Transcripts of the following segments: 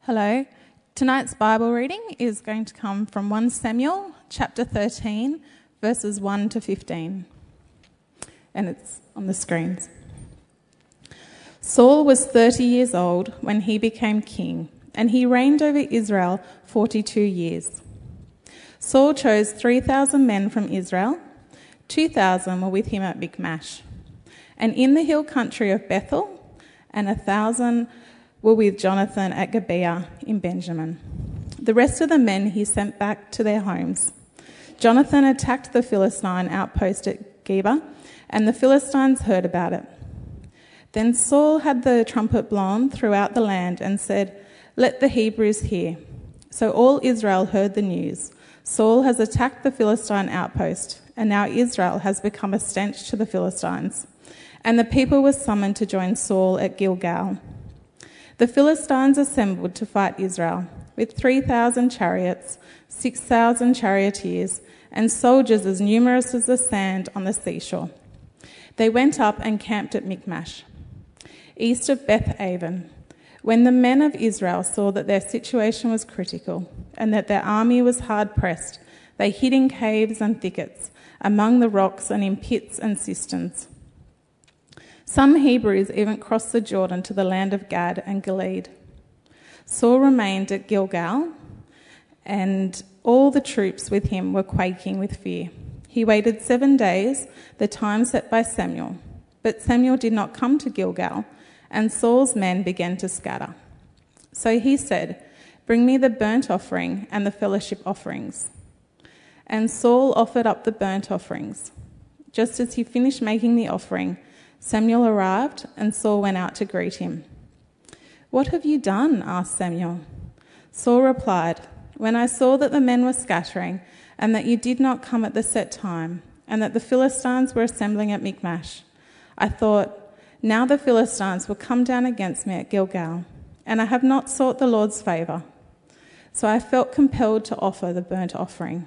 Hello. Tonight's Bible reading is going to come from 1 Samuel chapter 13, verses 1 to 15. And it's on the screens. Saul was 30 years old when he became king, and he reigned over Israel 42 years. Saul chose 3,000 men from Israel. 2,000 were with him at Michmash, and in the hill country of Bethel, and 1,000 were with Jonathan at Gibeah in Benjamin. The rest of the men he sent back to their homes. Jonathan attacked the Philistine outpost at Geba, and the Philistines heard about it. Then Saul had the trumpet blown throughout the land and said, "Let the Hebrews hear." So all Israel heard the news. Saul has attacked the Philistine outpost, and now Israel has become a stench to the Philistines. And the people were summoned to join Saul at Gilgal. The Philistines assembled to fight Israel, with 3,000 chariots, 6,000 charioteers, and soldiers as numerous as the sand on the seashore. They went up and camped at Michmash, east of Beth-aven. When the men of Israel saw that their situation was critical and that their army was hard-pressed, they hid in caves and thickets, among the rocks and in pits and cisterns. Some Hebrews even crossed the Jordan to the land of Gad and Gilead. Saul remained at Gilgal, and all the troops with him were quaking with fear. He waited 7 days, the time set by Samuel. But Samuel did not come to Gilgal, and Saul's men began to scatter. So he said, "Bring me the burnt offering and the fellowship offerings." And Saul offered up the burnt offerings. Just as he finished making the offering, Samuel arrived, and Saul went out to greet him. "What have you done?" asked Samuel. Saul replied, "When I saw that the men were scattering, and that you did not come at the set time, and that the Philistines were assembling at Michmash, I thought, now the Philistines will come down against me at Gilgal, and I have not sought the Lord's favour. So I felt compelled to offer the burnt offering."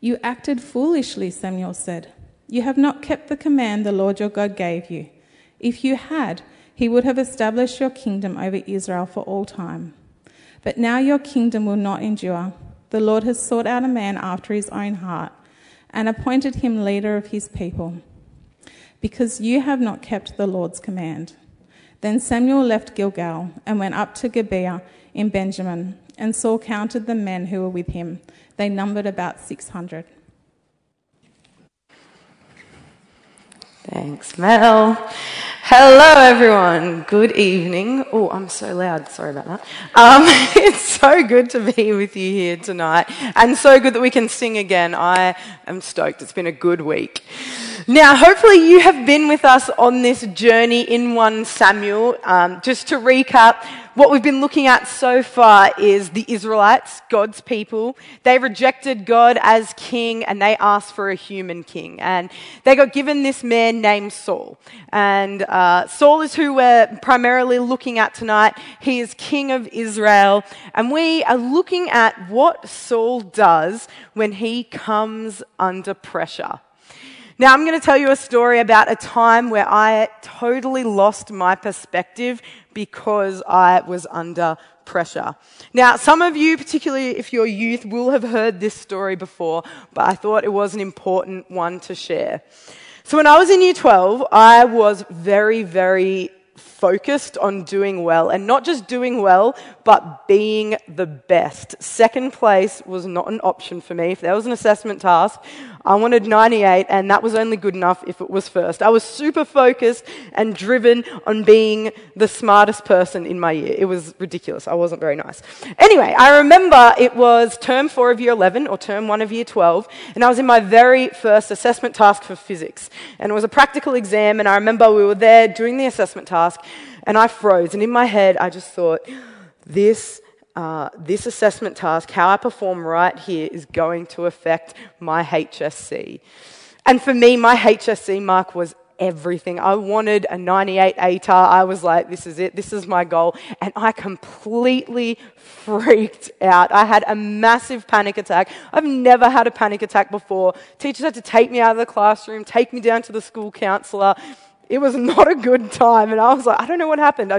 "You acted foolishly," Samuel said. "You have not kept the command the Lord your God gave you. If you had, he would have established your kingdom over Israel for all time. But now your kingdom will not endure. The Lord has sought out a man after his own heart and appointed him leader of his people, because you have not kept the Lord's command." Then Samuel left Gilgal and went up to Gibeah in Benjamin, and Saul counted the men who were with him. They numbered about 600. Thanks, Mel. Hello, everyone. Good evening. Oh, I'm so loud. Sorry about that. It's so good to be with you here tonight, and so good that we can sing again. I am stoked. It's been a good week. Now, hopefully you have been with us on this journey in 1 Samuel. Just to recap, what we've been looking at so far is the Israelites, God's people. They rejected God as king, and they asked for a human king. And they got given this man named Saul. And Saul is who we're primarily looking at tonight. He is king of Israel. And we are looking at what Saul does when he comes under pressure. Now, I'm going to tell you a story about a time where I totally lost my perspective because I was under pressure. Now, some of you, particularly if you're youth, will have heard this story before, but I thought it was an important one to share. So when I was in year 12, I was very, very focused on doing well, and not just doing well, but being the best. Second place was not an option for me. If there was an assessment task, I wanted 98, and that was only good enough if it was first. I was super focused and driven on being the smartest person in my year. It was ridiculous. I wasn't very nice. Anyway, I remember it was term 4 of year 11 or term 1 of year 12, and I was in my very first assessment task for physics. And it was a practical exam, and I remember we were there doing the assessment task, and I froze. And in my head, I just thought, this assessment task, how I perform right here, is going to affect my HSC. And for me, my HSC mark was everything. I wanted a 98 ATAR. I was like, this is it. This is my goal. And I completely freaked out. I had a massive panic attack. I've never had a panic attack before. Teachers had to take me out of the classroom, take me down to the school counsellor. It was not a good time. And I was like, I don't know what happened.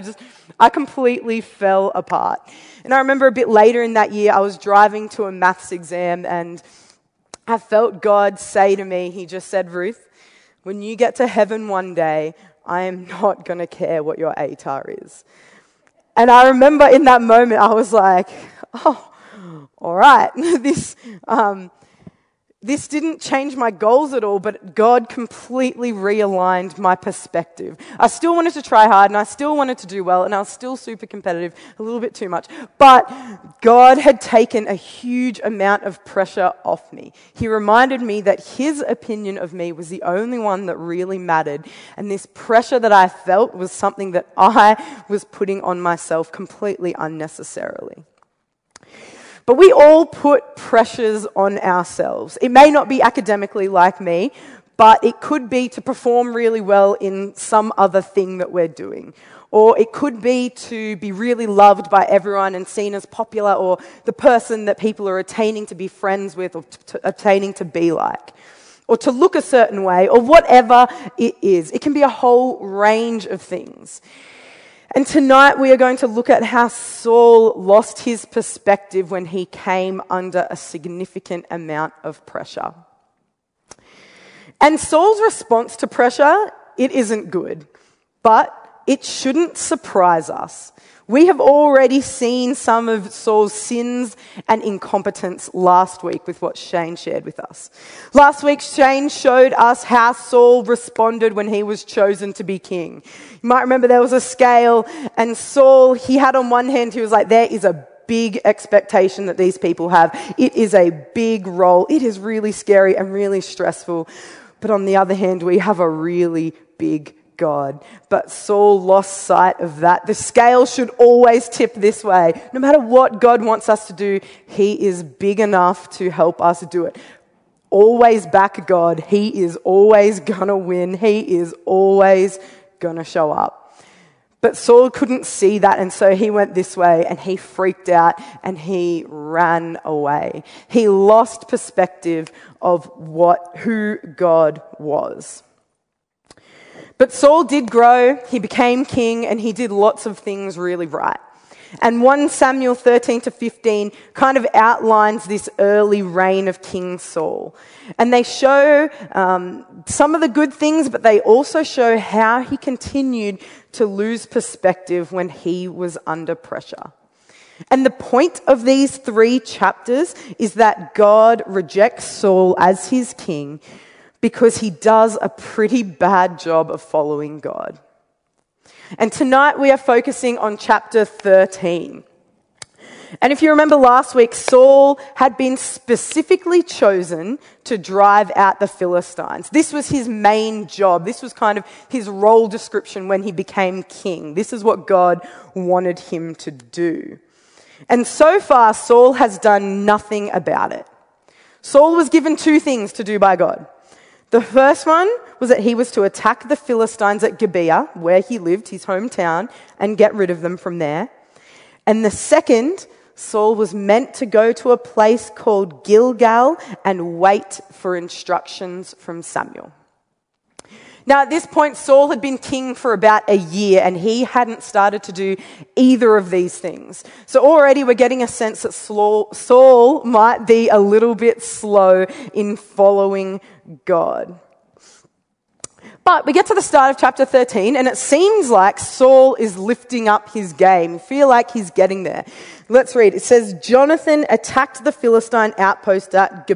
I completely fell apart. And I remember a bit later in that year, I was driving to a maths exam and I felt God say to me, he just said, Ruth, when you get to heaven one day, I am not going to care what your ATAR is. And I remember in that moment, I was like, oh, all right, this didn't change my goals at all, but God completely realigned my perspective. I still wanted to try hard and I still wanted to do well and I was still super competitive, a little bit too much. But God had taken a huge amount of pressure off me. He reminded me that his opinion of me was the only one that really mattered. And this pressure that I felt was something that I was putting on myself completely unnecessarily. But we all put pressures on ourselves. It may not be academically like me, but it could be to perform really well in some other thing that we're doing. Or it could be to be really loved by everyone and seen as popular, or the person that people are attaining to be friends with or attaining to be like. Or to look a certain way, or whatever it is. It can be a whole range of things. And tonight we are going to look at how Saul lost his perspective when he came under a significant amount of pressure. And Saul's response to pressure, it isn't good, but it shouldn't surprise us. We have already seen some of Saul's sins and incompetence last week with what Shane shared with us. Last week, Shane showed us how Saul responded when he was chosen to be king. You might remember there was a scale, and Saul, he had on one hand, he was like, there is a big expectation that these people have. It is a big role. It is really scary and really stressful. But on the other hand, we have a really big God. But Saul lost sight of that. The scale should always tip this way. No matter what God wants us to do, he is big enough to help us do it. Always back God. He is always gonna win. He is always gonna show up. But Saul couldn't see that, and so he went this way and he freaked out and he ran away. He lost perspective of who God was. But Saul did grow, he became king, and he did lots of things really right. And 1 Samuel 13 to 15 kind of outlines this early reign of King Saul. And they show some of the good things, but they also show how he continued to lose perspective when he was under pressure. And the point of these 3 chapters is that God rejects Saul as his king because he does a pretty bad job of following God. And tonight we are focusing on chapter 13. And if you remember last week, Saul had been specifically chosen to drive out the Philistines. This was his main job. This was kind of his role description when he became king. This is what God wanted him to do. And so far, Saul has done nothing about it. Saul was given 2 things to do by God. The first one was that he was to attack the Philistines at Gibeah, where he lived, his hometown, and get rid of them from there. And the second, Saul was meant to go to a place called Gilgal and wait for instructions from Samuel. Now, at this point, Saul had been king for about a year and he hadn't started to do either of these things. So already we're getting a sense that Saul might be a little bit slow in following God. But we get to the start of chapter 13 and it seems like Saul is lifting up his game. You feel like he's getting there. Let's read. It says, Jonathan attacked the Philistine outpost at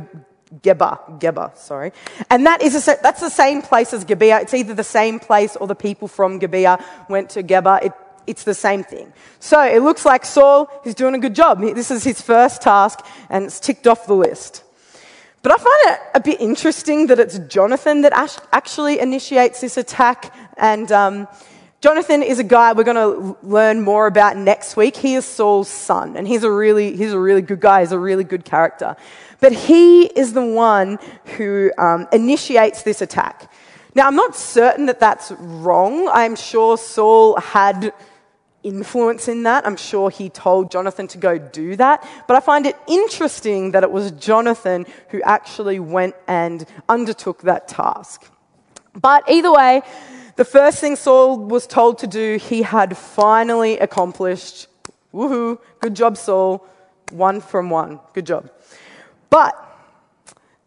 Geba, sorry. And that's the same place as Gibeah. It's either the same place or the people from Gibeah went to Geba. It's the same thing. So it looks like Saul is doing a good job. This is his first task and it's ticked off the list. But I find it a bit interesting that it's Jonathan that actually initiates this attack. And Jonathan is a guy we're going to learn more about next week. He is Saul's son, and he's a really good guy. He's a really good character. But he is the one who initiates this attack. Now, I'm not certain that that's wrong. I'm sure Saul had influence in that. I'm sure he told Jonathan to go do that. But I find it interesting that it was Jonathan who actually went and undertook that task. But either way, The first thing Saul was told to do, he had finally accomplished. Woohoo, good job, Saul. 1 from 1, good job. But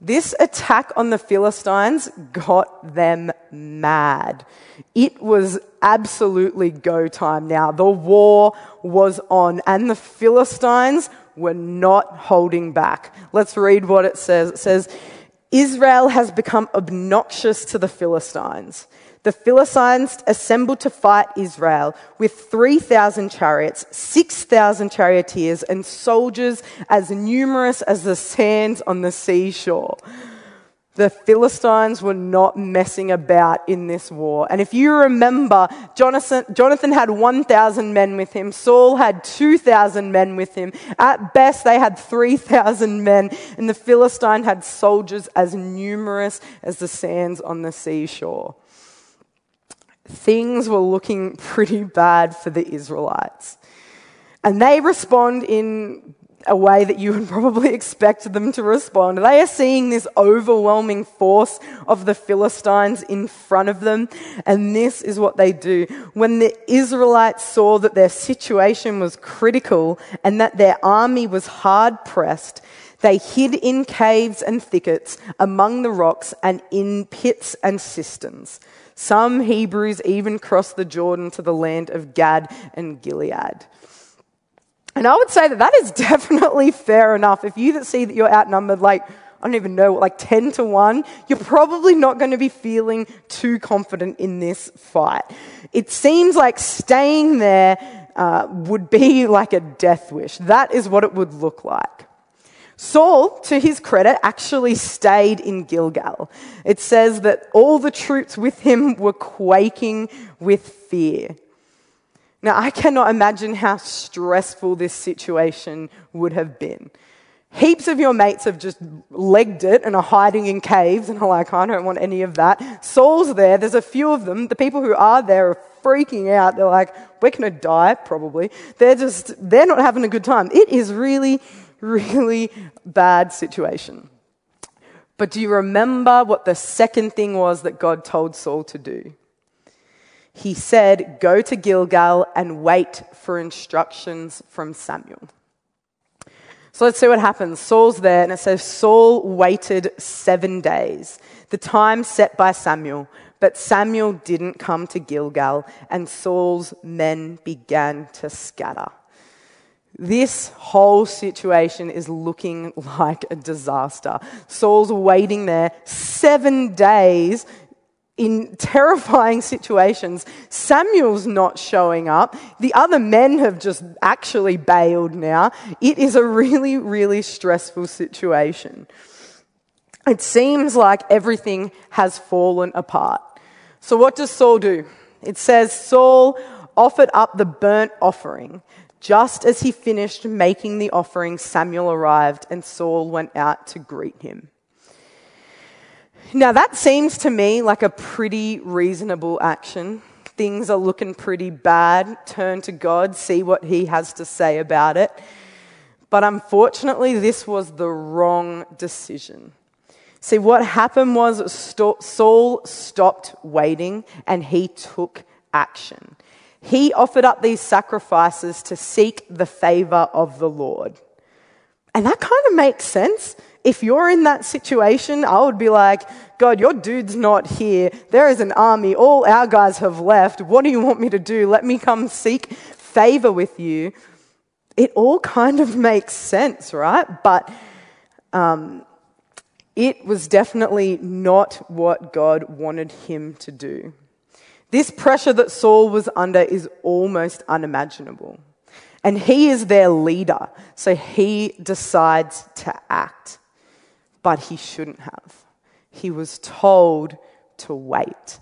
this attack on the Philistines got them mad. It was absolutely go time now. The war was on, and the Philistines were not holding back. Let's read what it says. It says, Israel has become obnoxious to the Philistines. The Philistines assembled to fight Israel with 3,000 chariots, 6,000 charioteers, and soldiers as numerous as the sands on the seashore. The Philistines were not messing about in this war. And if you remember, Jonathan had 1,000 men with him. Saul had 2,000 men with him. At best, they had 3,000 men. And the Philistine had soldiers as numerous as the sands on the seashore. Things were looking pretty bad for the Israelites. And they respond in a way that you would probably expect them to respond. They are seeing this overwhelming force of the Philistines in front of them, and this is what they do. When the Israelites saw that their situation was critical and that their army was hard pressed, they hid in caves and thickets, among the rocks, and in pits and cisterns. Some Hebrews even crossed the Jordan to the land of Gad and Gilead. And I would say that is definitely fair enough. If you see that you're outnumbered, I don't even know, 10 to 1, you're probably not going to be feeling too confident in this fight. It seems like staying there would be like a death wish. That is what it would look like. Saul, to his credit, actually stayed in Gilgal. It says that all the troops with him were quaking with fear. Now, I cannot imagine how stressful this situation would have been. Heaps of your mates have just legged it and are hiding in caves and are like, I don't want any of that. Saul's there. There's a few of them. The people who are there are freaking out. They're like, we're going to die, probably. They're not having a good time. It is really, really bad situation. But do you remember what the second thing was that God told Saul to do? He said, go to Gilgal and wait for instructions from Samuel. So let's see what happens. Saul's there, and it says Saul waited 7 days, the time set by Samuel. But Samuel didn't come to Gilgal, and Saul's men began to scatter. This whole situation is looking like a disaster. Saul's waiting there 7 days in terrifying situations. Samuel's not showing up. The other men have just actually bailed now. It is a really, really stressful situation. It seems like everything has fallen apart. So what does Saul do? It says Saul offered up the burnt offering. Just as he finished making the offering, Samuel arrived, and Saul went out to greet him. Now, that seems to me like a pretty reasonable action. Things are looking pretty bad. Turn to God, see what he has to say about it. But unfortunately, this was the wrong decision. See, what happened was Saul stopped waiting and he took action. He offered up these sacrifices to seek the favor of the Lord. And that kind of makes sense. If you're in that situation, I would be like, God, your dude's not here. There is an army. All our guys have left. What do you want me to do? Let me come seek favor with you. It all kind of makes sense, right? But it was definitely not what God wanted him to do. This pressure that Saul was under is almost unimaginable. And he is their leader, so he decides to act. But he shouldn't have. He was told to wait.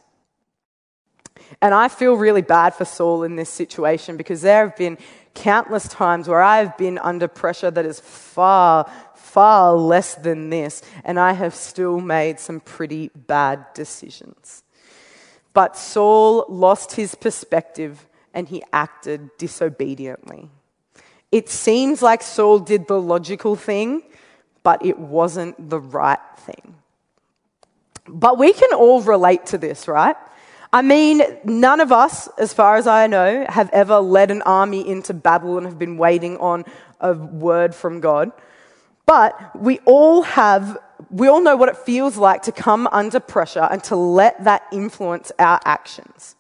And I feel really bad for Saul in this situation because there have been countless times where I have been under pressure that is far, far less than this, and I have still made some pretty bad decisions. But Saul lost his perspective and he acted disobediently. It seems like Saul did the logical thing, but it wasn't the right thing. But we can all relate to this, right? I mean, none of us, as far as I know, have ever led an army into battle and have been waiting on a word from God. But we all know what it feels like to come under pressure and to let that influence our actions.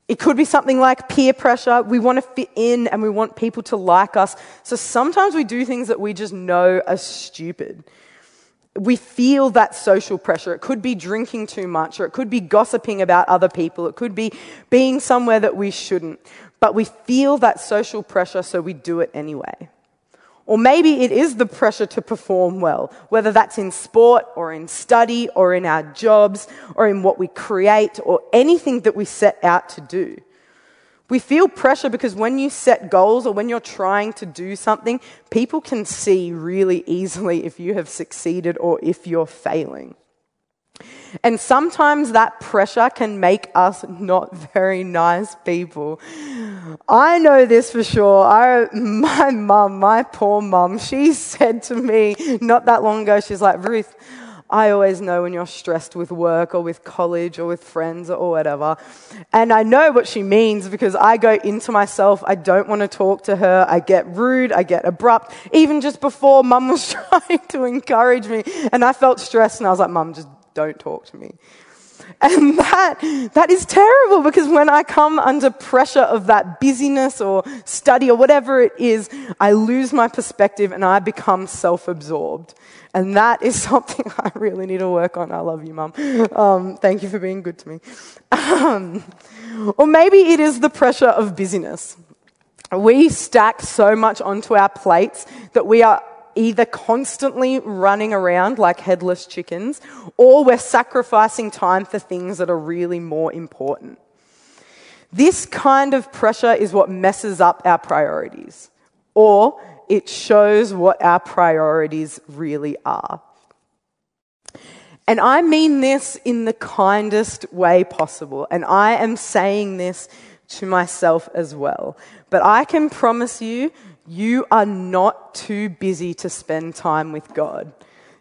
It could be something like peer pressure. We want to fit in and we want people to like us. So sometimes we do things that we just know are stupid. We feel that social pressure. It could be drinking too much, or it could be gossiping about other people. It could be being somewhere that we shouldn't. But we feel that social pressure, so we do it anyway. Or maybe it is the pressure to perform well, whether that's in sport or in study or in our jobs or in what we create or anything that we set out to do. We feel pressure because when you set goals or when you're trying to do something, people can see really easily if you have succeeded or if you're failing. And sometimes that pressure can make us not very nice people. I know this for sure. My poor mum, she said to me not that long ago, she's like, Ruth, I always know when you're stressed with work or with college or with friends or whatever. And I know what she means because I go into myself. I don't want to talk to her. I get rude. I get abrupt. Even just before, Mum was trying to encourage me and I felt stressed and I was like, Mum, just don't talk to me. And that is terrible because when I come under pressure of that busyness or study or whatever it is, I lose my perspective and I become self-absorbed. And that is something I really need to work on. I love you, Mum. Thank you for being good to me. Or maybe it is the pressure of busyness. We stack so much onto our plates that we are either constantly running around like headless chickens, or we're sacrificing time for things that are really more important. This kind of pressure is what messes up our priorities, or it shows what our priorities really are. And I mean this in the kindest way possible, and I am saying this to myself as well. But I can promise you, you are not too busy to spend time with God.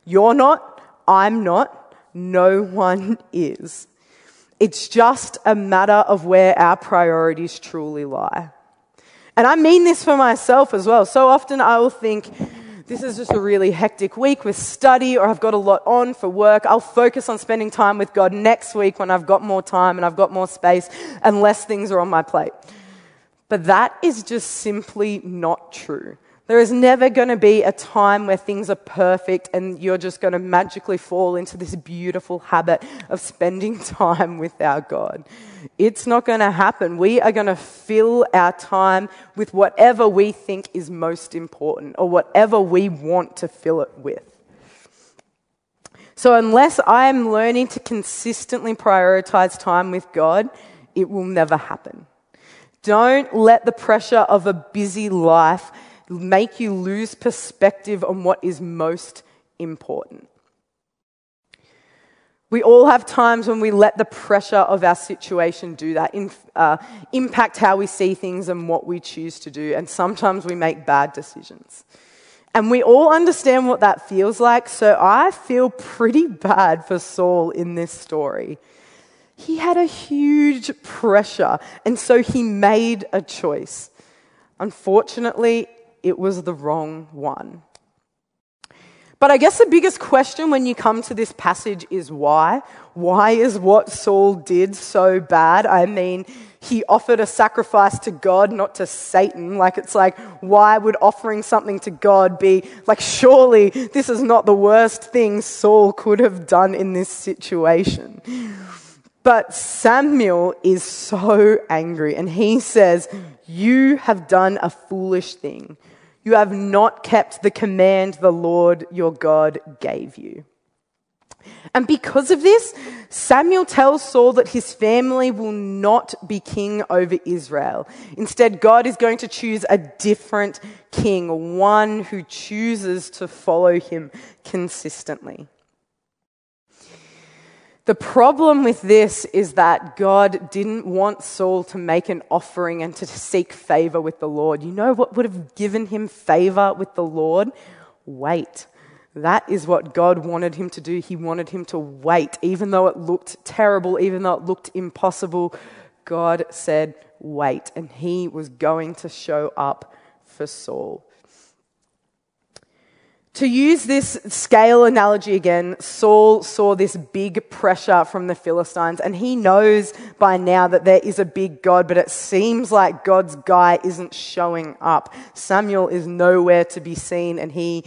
You're not, I'm not, no one is. It's just a matter of where our priorities truly lie. And I mean this for myself as well. So often I will think, this is just a really hectic week with study, or I've got a lot on for work. I'll focus on spending time with God next week when I've got more time and I've got more space and less things are on my plate. But that is just simply not true. There is never going to be a time where things are perfect and you're just going to magically fall into this beautiful habit of spending time with our God. It's not going to happen. We are going to fill our time with whatever we think is most important or whatever we want to fill it with. So unless I am learning to consistently prioritize time with God, it will never happen. Don't let the pressure of a busy life make you lose perspective on what is most important. We all have times when we let the pressure of our situation do that, impact how we see things and what we choose to do, and sometimes we make bad decisions. And we all understand what that feels like, so I feel pretty bad for Saul in this story. He had a huge pressure, and so he made a choice. Unfortunately, it was the wrong one. But I guess the biggest question when you come to this passage is why? Why is what Saul did so bad? I mean, he offered a sacrifice to God, not to Satan. It's like, why would offering something to God be like, surely this is not the worst thing Saul could have done in this situation. But Samuel is so angry and he says, you have done a foolish thing. You have not kept the command the Lord your God gave you. And because of this, Samuel tells Saul that his family will not be king over Israel. Instead, God is going to choose a different king, one who chooses to follow him consistently. The problem with this is that God didn't want Saul to make an offering and to seek favor with the Lord. You know what would have given him favor with the Lord? Wait. That is what God wanted him to do. He wanted him to wait. Even though it looked terrible, even though it looked impossible, God said, wait. And he was going to show up for Saul. To use this scale analogy again, Saul saw this big pressure from the Philistines, and he knows by now that there is a big God, but it seems like God's guy isn't showing up. Samuel is nowhere to be seen, and he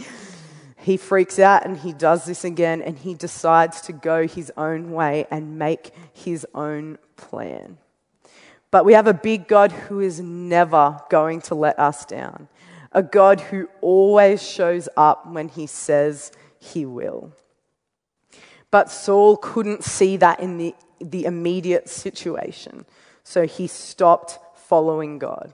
freaks out and he does this again, and he decides to go his own way and make his own plan. But we have a big God who is never going to let us down. A God who always shows up when he says he will. But Saul couldn't see that in the immediate situation, so he stopped following God.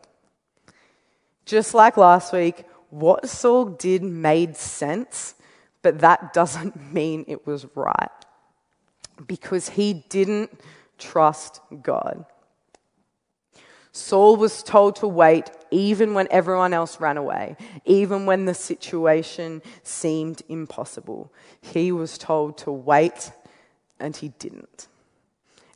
Just like last week, what Saul did made sense, but that doesn't mean it was right, because he didn't trust God. Saul was told to wait even when everyone else ran away, even when the situation seemed impossible. He was told to wait, and he didn't.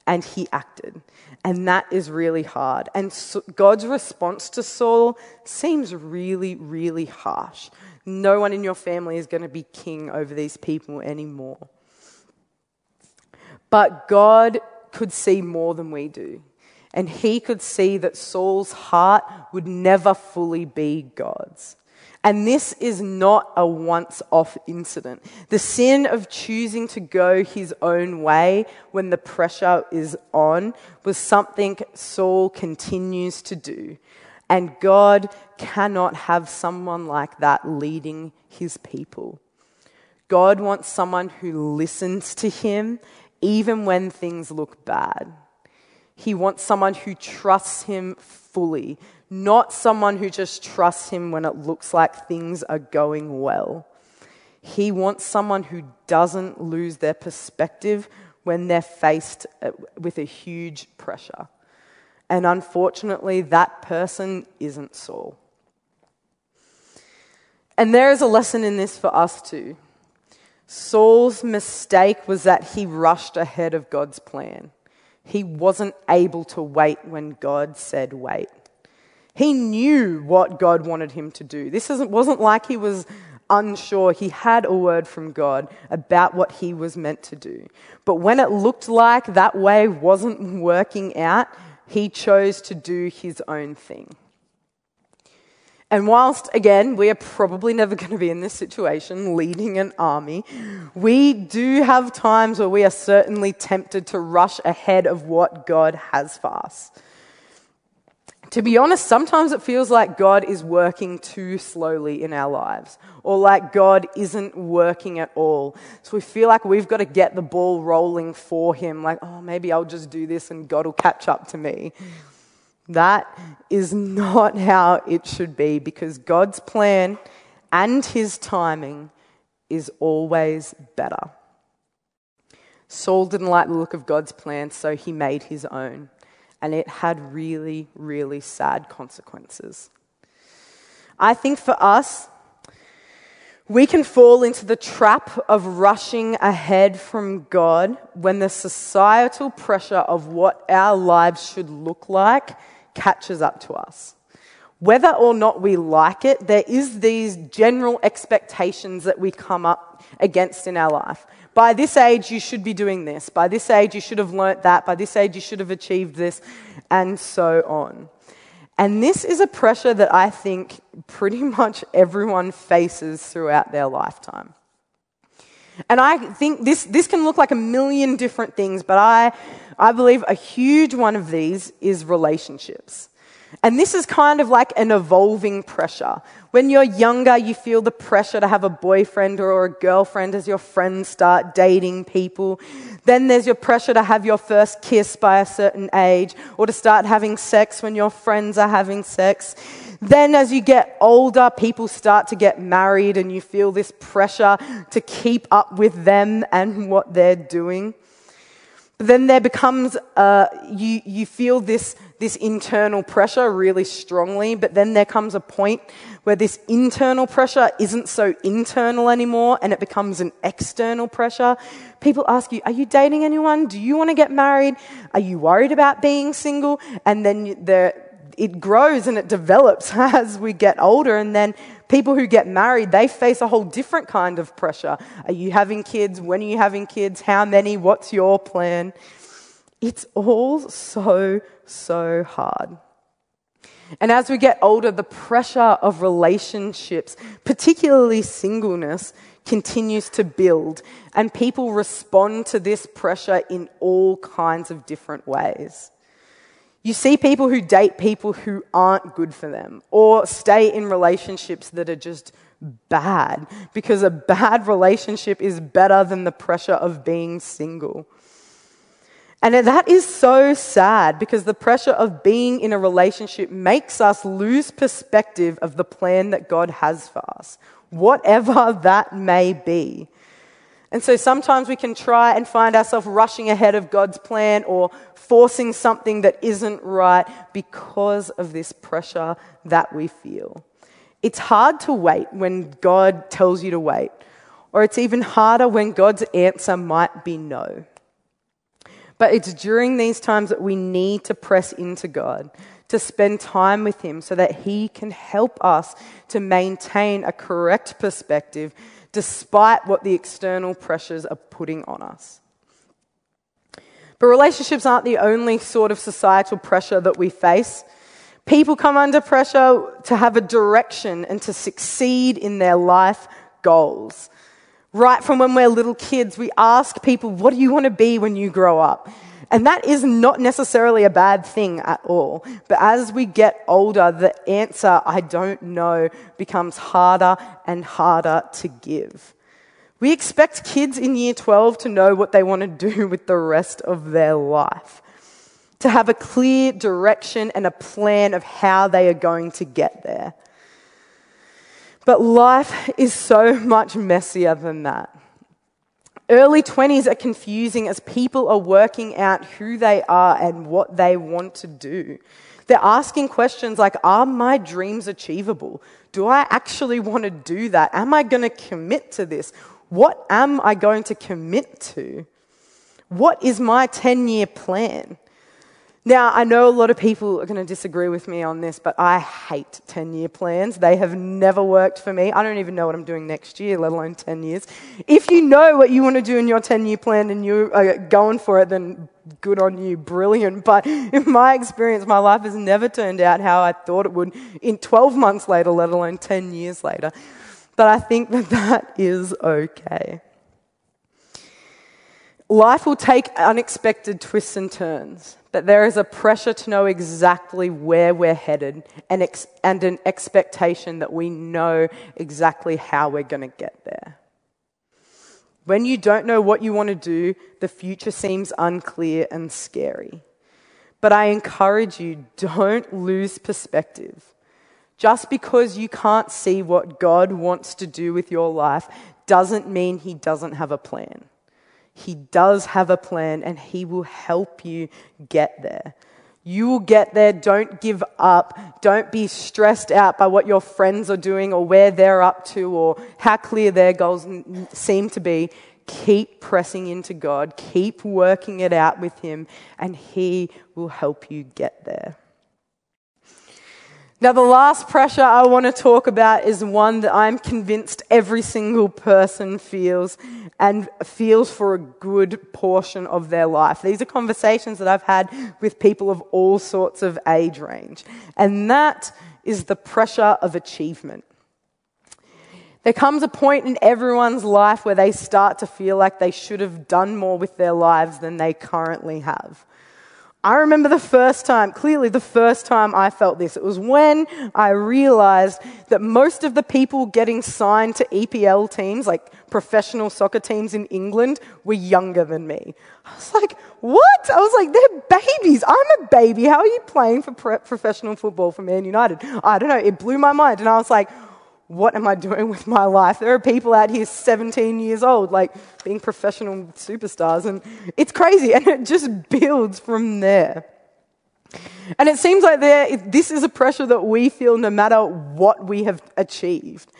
And he acted. And that is really hard. And God's response to Saul seems really, really harsh. No one in your family is going to be king over these people anymore. But God could see more than we do. And he could see that Saul's heart would never fully be God's. And this is not a once-off incident. The sin of choosing to go his own way when the pressure is on was something Saul continues to do. And God cannot have someone like that leading his people. God wants someone who listens to him even when things look bad. He wants someone who trusts him fully, not someone who just trusts him when it looks like things are going well. He wants someone who doesn't lose their perspective when they're faced with a huge pressure. And unfortunately, that person isn't Saul. And there is a lesson in this for us too. Saul's mistake was that he rushed ahead of God's plan. He wasn't able to wait when God said wait. He knew what God wanted him to do. This wasn't like he was unsure. He had a word from God about what he was meant to do. But when it looked like that way wasn't working out, he chose to do his own thing. And whilst, again, we are probably never going to be in this situation, leading an army, we do have times where we are certainly tempted to rush ahead of what God has for us. To be honest, sometimes it feels like God is working too slowly in our lives, or like God isn't working at all. So we feel like we've got to get the ball rolling for him, like, oh, maybe I'll just do this and God will catch up to me. That is not how it should be, because God's plan and his timing is always better. Saul didn't like the look of God's plan, so he made his own. And it had really, really sad consequences. I think for us, we can fall into the trap of rushing ahead from God when the societal pressure of what our lives should look like catches up to us. Whether or not we like it, there is these general expectations that we come up against in our life. By this age, you should be doing this. By this age, you should have learnt that. By this age, you should have achieved this, and so on. And this is a pressure that I think pretty much everyone faces throughout their lifetime. And I think this can look like a million different things, but I believe a huge one of these is relationships. And this is kind of like an evolving pressure. When you're younger, you feel the pressure to have a boyfriend or a girlfriend as your friends start dating people. Then there's your pressure to have your first kiss by a certain age, or to start having sex when your friends are having sex. Then as you get older, people start to get married and you feel this pressure to keep up with them and what they're doing. But then there becomes, you feel this this internal pressure really strongly, but then there comes a point where this internal pressure isn't so internal anymore and it becomes an external pressure. People ask you, are you dating anyone? Do you want to get married? Are you worried about being single? And then it grows and it develops as we get older, and then people who get married, they face a whole different kind of pressure. Are you having kids? When are you having kids? How many? What's your plan? It's all so hard. And as we get older, the pressure of relationships, particularly singleness, continues to build, and people respond to this pressure in all kinds of different ways. You see people who date people who aren't good for them, or stay in relationships that are just bad, because a bad relationship is better than the pressure of being single. And that is so sad, because the pressure of being in a relationship makes us lose perspective of the plan that God has for us, whatever that may be. And so sometimes we can try and find ourselves rushing ahead of God's plan or forcing something that isn't right because of this pressure that we feel. It's hard to wait when God tells you to wait, or it's even harder when God's answer might be no. But it's during these times that we need to press into God, to spend time with Him so that He can help us to maintain a correct perspective despite what the external pressures are putting on us. But relationships aren't the only sort of societal pressure that we face. People come under pressure to have a direction and to succeed in their life goals. Right from when we're little kids, we ask people, what do you want to be when you grow up? And that is not necessarily a bad thing at all. But as we get older, the answer, I don't know, becomes harder and harder to give. We expect kids in year 12 to know what they want to do with the rest of their life, to have a clear direction and a plan of how they are going to get there. But life is so much messier than that. Early 20s are confusing as people are working out who they are and what they want to do. They're asking questions like, are my dreams achievable? Do I actually want to do that? Am I going to commit to this? What am I going to commit to? What is my 10-year plan? Now, I know a lot of people are going to disagree with me on this, but I hate 10-year plans. They have never worked for me. I don't even know what I'm doing next year, let alone 10 years. If you know what you want to do in your 10-year plan and you are going for it, then good on you, brilliant. But in my experience, my life has never turned out how I thought it would in 12 months later, let alone 10 years later. But I think that is okay. Life will take unexpected twists and turns, but there is a pressure to know exactly where we're headed and an expectation that we know exactly how we're going to get there. When you don't know what you want to do, the future seems unclear and scary. But I encourage you, don't lose perspective. Just because you can't see what God wants to do with your life doesn't mean He doesn't have a plan. He does have a plan, and He will help you get there. You will get there. Don't give up. Don't be stressed out by what your friends are doing or where they're up to or how clear their goals seem to be. Keep pressing into God. Keep working it out with Him, and He will help you get there. Now, the last pressure I want to talk about is one that I'm convinced every single person feels, and feels for a good portion of their life. These are conversations that I've had with people of all sorts of age range, and that is the pressure of achievement. There comes a point in everyone's life where they start to feel like they should have done more with their lives than they currently have. I remember the first time I felt this. It was when I realized that most of the people getting signed to EPL teams, like professional soccer teams in England, were younger than me. I was like, what? I was like, they're babies. I'm a baby. How are you playing for professional football for Man United? I don't know. It blew my mind. And I was like, what am I doing with my life? There are people out here 17 years old, like being professional superstars, and it's crazy, and it just builds from there. And it seems like this is a pressure that we feel no matter what we have achieved.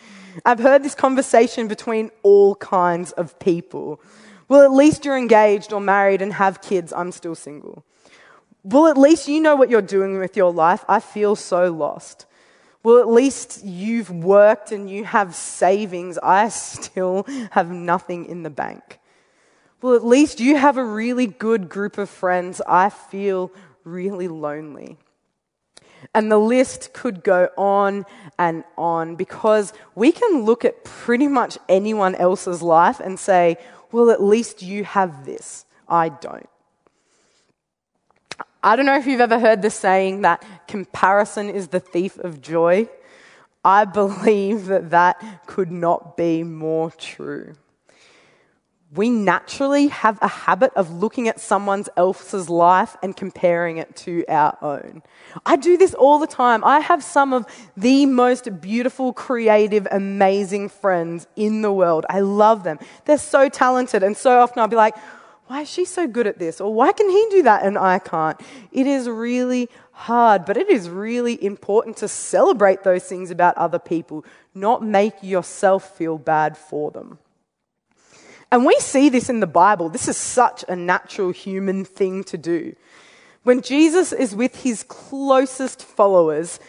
I've heard this conversation between all kinds of people. Well, at least you're engaged or married and have kids. I'm still single. Well, at least you know what you're doing with your life. I feel so lost. Well, at least you've worked and you have savings. I still have nothing in the bank. Well, at least you have a really good group of friends. I feel really lonely. And the list could go on and on, because we can look at pretty much anyone else's life and say, well, at least you have this. I don't. I don't know if you've ever heard the saying that comparison is the thief of joy. I believe that could not be more true. We naturally have a habit of looking at someone else's life and comparing it to our own. I do this all the time. I have some of the most beautiful, creative, amazing friends in the world. I love them. They're so talented, and so often I'll be like, why is she so good at this? Or why can he do that and I can't? It is really hard, but it is really important to celebrate those things about other people, not make yourself feel bad for them. And we see this in the Bible. This is such a natural human thing to do. When Jesus is with his closest followers,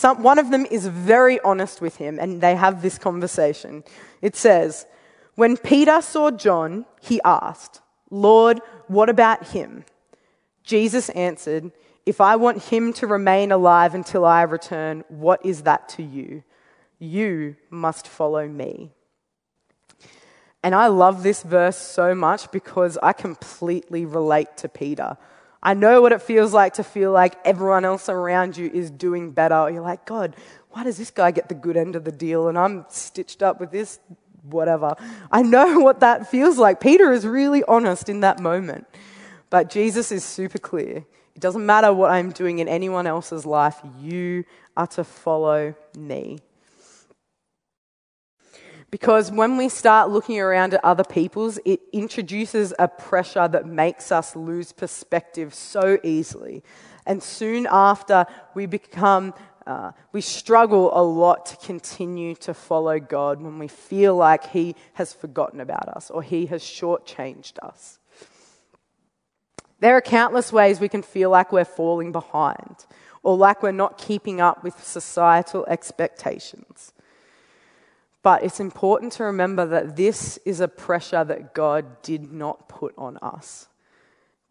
one of them is very honest with him, and they have this conversation. It says, when Peter saw John, he asked, Lord, what about him? Jesus answered, if I want him to remain alive until I return, what is that to you? You must follow me. And I love this verse so much because I completely relate to Peter. I know what it feels like to feel like everyone else around you is doing better. You're like, God, why does this guy get the good end of the deal and I'm stitched up with this whatever? I know what that feels like. Peter is really honest in that moment. But Jesus is super clear. It doesn't matter what I'm doing in anyone else's life. You are to follow me. Because when we start looking around at other people's, it introduces a pressure that makes us lose perspective so easily. And soon after, we struggle a lot to continue to follow God when we feel like he has forgotten about us or he has shortchanged us. There are countless ways we can feel like we're falling behind or like we're not keeping up with societal expectations. But it's important to remember that this is a pressure that God did not put on us.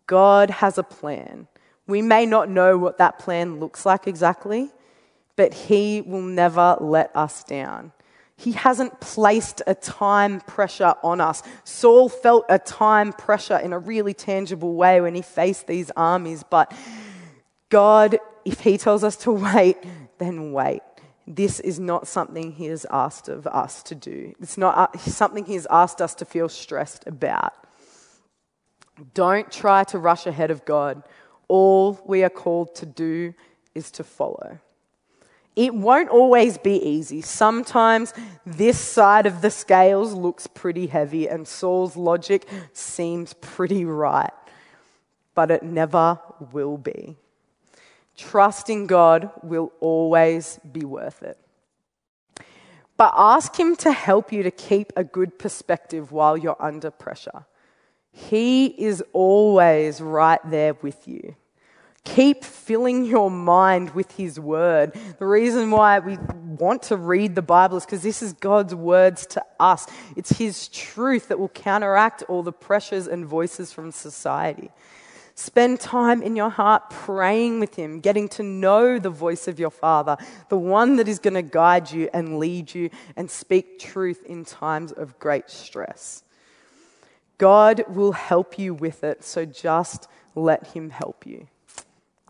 God has a plan. We may not know what that plan looks like exactly, but he will never let us down. He hasn't placed a time pressure on us. Saul felt a time pressure in a really tangible way when he faced these armies, but God, if he tells us to wait, then wait. This is not something he has asked of us to do. It's not something he has asked us to feel stressed about. Don't try to rush ahead of God. All we are called to do is to follow. It won't always be easy. Sometimes this side of the scales looks pretty heavy and Saul's logic seems pretty right, but it never will be. Trusting God will always be worth it. But ask him to help you to keep a good perspective while you're under pressure. He is always right there with you. Keep filling your mind with his word. The reason why we want to read the Bible is because this is God's words to us. It's his truth that will counteract all the pressures and voices from society. Spend time in your heart praying with him, getting to know the voice of your Father, the one that is going to guide you and lead you and speak truth in times of great stress. God will help you with it, so just let him help you.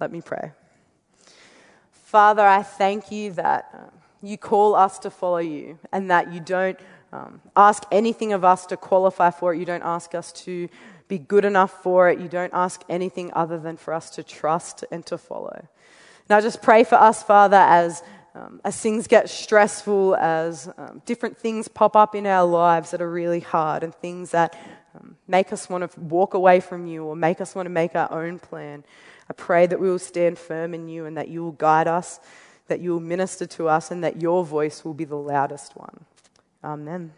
Let me pray. Father, I thank you that you call us to follow you and that you don't ask anything of us to qualify for it. You don't ask us to be good enough for it. You don't ask anything other than for us to trust and to follow. And I just pray for us, Father, as as things get stressful, as different things pop up in our lives that are really hard and things that make us want to walk away from you or make us want to make our own plan, I pray that we will stand firm in you and that you will guide us, that you will minister to us, and that your voice will be the loudest one. Amen.